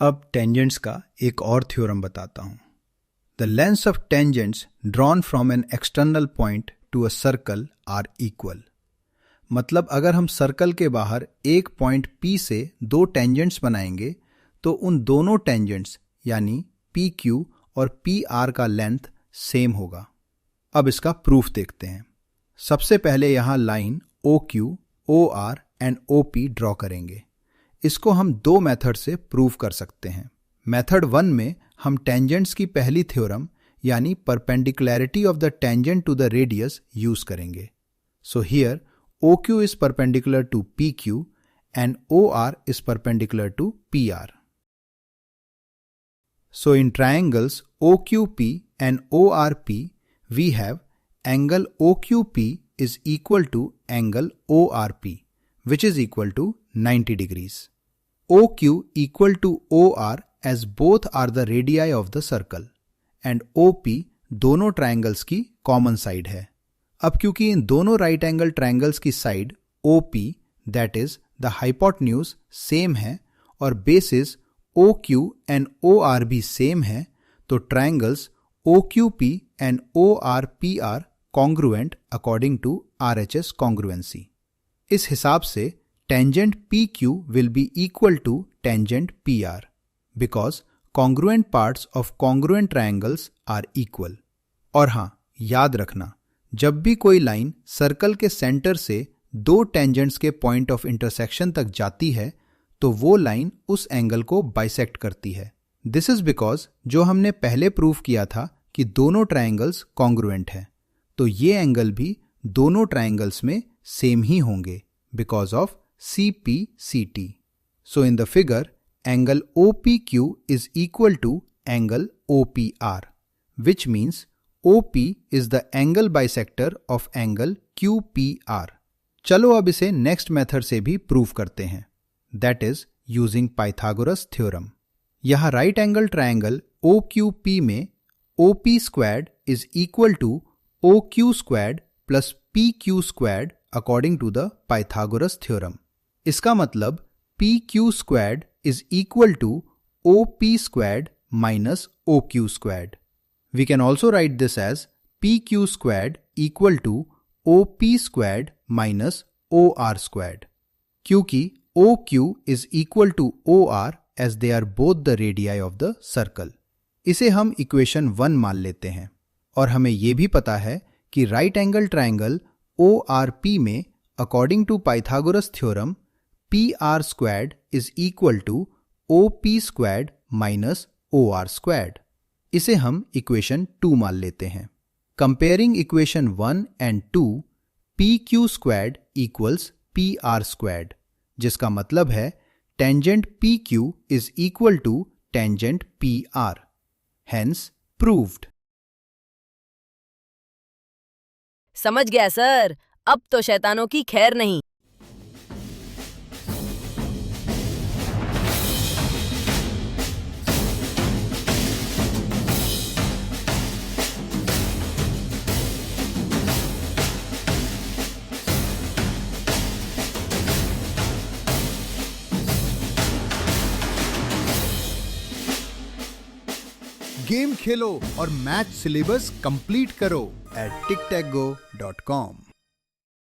अब टेंजेंट्स का एक और थ्योरम बताता हूं। The lengths of tangents drawn from an external point to a circle are equal. मतलब अगर हम सर्कल के बाहर एक पॉइंट P से दो टेंजेंट्स बनाएंगे तो उन दोनों टेंजेंट्स यानी PQ और PR का लेंथ सेम होगा। अब इसका प्रूफ देखते हैं। सबसे पहले यहां line OQ, OR and OP draw करेंगे। इसको हम दो मेथड से प्रूव कर सकते हैं। मेथड 1 में हम टेंजेंट्स की पहली थ्योरम यानी perpendicularity of the tangent to the radius use करेंगे। So here OQ is perpendicular to PQ and OR is perpendicular to PR. So in triangles OQP and ORP, we have angle OQP is equal to angle ORP, which is equal to 90 degrees. OQ equal to OR as both are the radii of the circle and OP दोनों triangles की common side है। अब क्योंकि इन दोनों right angle triangles की side OP that is the hypotenuse same है और बेसिस OQ एंड OR भी सेम है, तो triangles OQP and ORP are congruent according to RHS congruency. इस हिसाब से tangent PQ will be equal to tangent PR because congruent parts of congruent triangles are equal. और हां, याद रखना, जब भी कोई लाइन सर्कल के सेंटर से दो टेंजेंट्स के पॉइंट ऑफ इंटरसेक्शन तक जाती है तो वो लाइन उस एंगल को बाइसेक्ट करती है। दिस इज बिकॉज जो हमने पहले प्रूव किया था कि दोनों ट्रायंगल्स कॉन्ग्रुएंट हैं, तो ये एंगल भी दोनों ट्रायंगल्स में सेम ही होंगे because of CPCT। So in the figure angle OPQ is equal to angle OPR, which means OP is the angle bisector of angle QPR। चलो अब इसे नेक्स्ट मेथड से भी प्रूव करते हैं, that is using Pythagoras theorem. यहां right angle triangle OQP में OP squared is equal to OQ squared plus PQ squared according to the Pythagoras theorem. इसका मतलब PQ squared is equal to OP squared minus OQ squared. We can also write this as PQ squared equal to OP squared minus OR squared, क्योंकि OQ is equal to OR as they are both the radii of the circle। इसे हम equation 1 मान लेते हैं और हमें यह भी पता है कि राइट एंगल ट्रायंगल ORP में according to Pythagoras theorem PR squared is equal to OP squared minus OR squared। इसे हम इक्वेशन 2 मान लेते हैं। Comparing equation 1 and 2, PQ squared equals PR squared, जिसका मतलब है tangent PQ is equal to tangent PR, hence proved. समझ गया सर, अब तो शैतानों की खैर नहीं। गेम खेलो और मैथ सिलेबस कंप्लीट करो at tictacgo.com।